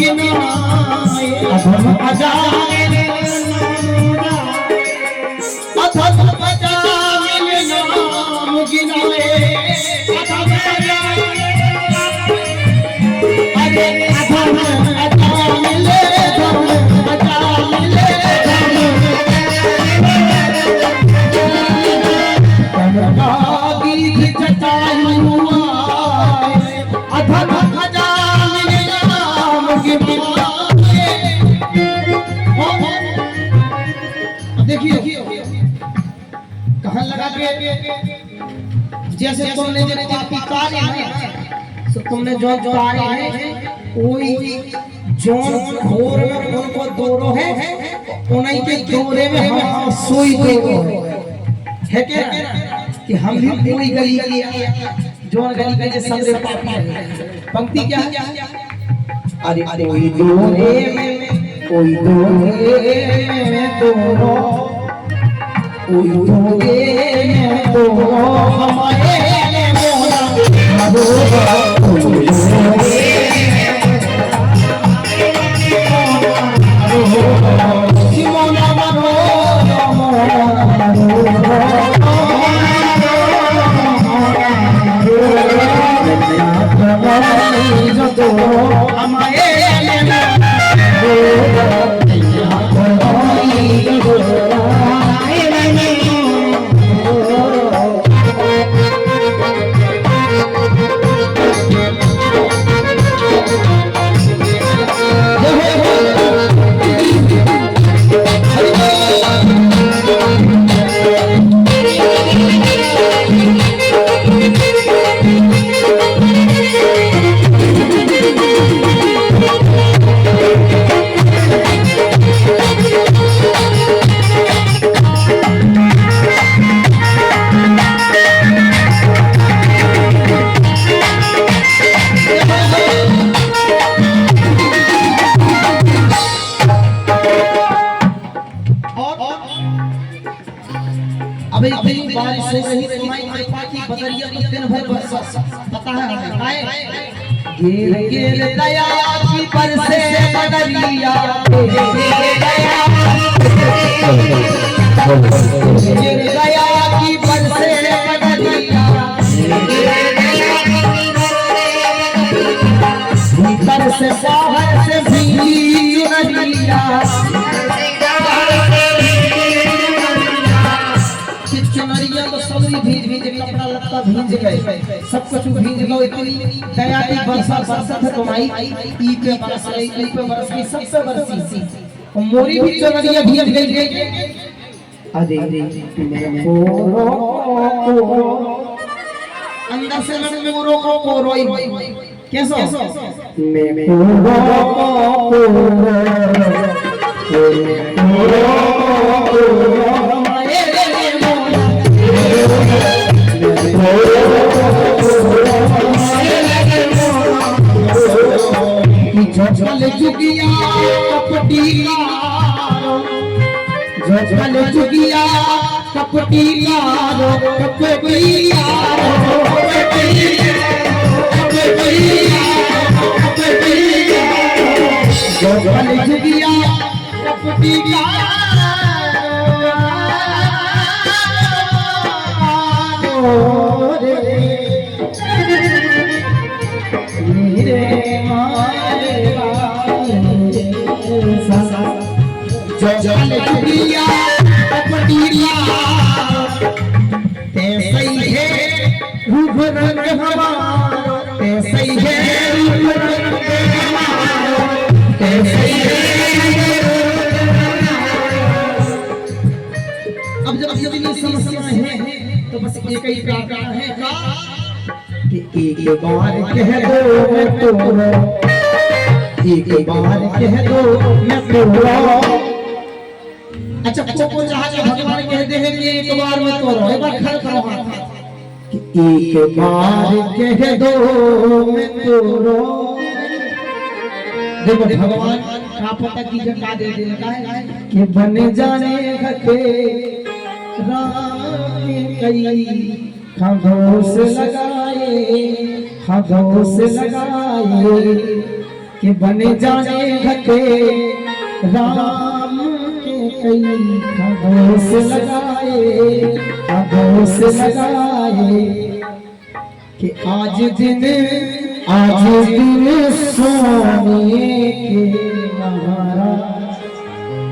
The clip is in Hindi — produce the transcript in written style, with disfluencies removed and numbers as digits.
गिनाए अधम अजामिल नाम गिनाए अरे अधम अजामिल देखिए कहने लगा कि जैसे तुमने जो पापी कार्य है तो तुमने जो कार्य है कोई जो घोर में उनको दोरो है उन्हीं के दोरे में हम सोई दोरो है क्या कि हम भी कोई गली जो गली के सबरे पापी है पंक्ति क्या है अरे कोई दोरे में दोरो कोई दोरे में दोरो हमारे मोहना मधुबा कोई दोरे मोहना बारिश हो रही तुम्हारी कृपा की बदरिया में दिन भर बरसा पता है हमें गिर गिर दया की बरसे बदरिया गिर दया की बरसे बदरिया भीतर से बाहर से भीगी नदिया चुनरिया तो सबरी भीज भीज कपड़ा लत्ता भीज गए सब कुछ भीज गए इतनी दया की वर्षा बरसत है तुम्हारी ई पे बरस गई ई पे बरस गई सब पे बरसी और मोरी भी चुनरिया भीज गई अरे अंदर से मन में मोरो को रोई कैसा मैं झल चुकिया कपटी लारो अब जब समस्या है तो बस एक ही प्रार्थना है कि एक बार कह दो मैं तोरो एक बार कह दो मैं तोरो अच्छा को जहां भगवान कहते हैं कि एक बार मैं तोरो एक बार खड़ करो हाथ कि एक बार कह दो मैं तोरो देखो भगवान का पता की का दे देता है कि बन जाने के राम कई खादों से लगाए कि बने जाने घटे राम के कई खबों लगाए कि आज दिन सोने के महाराज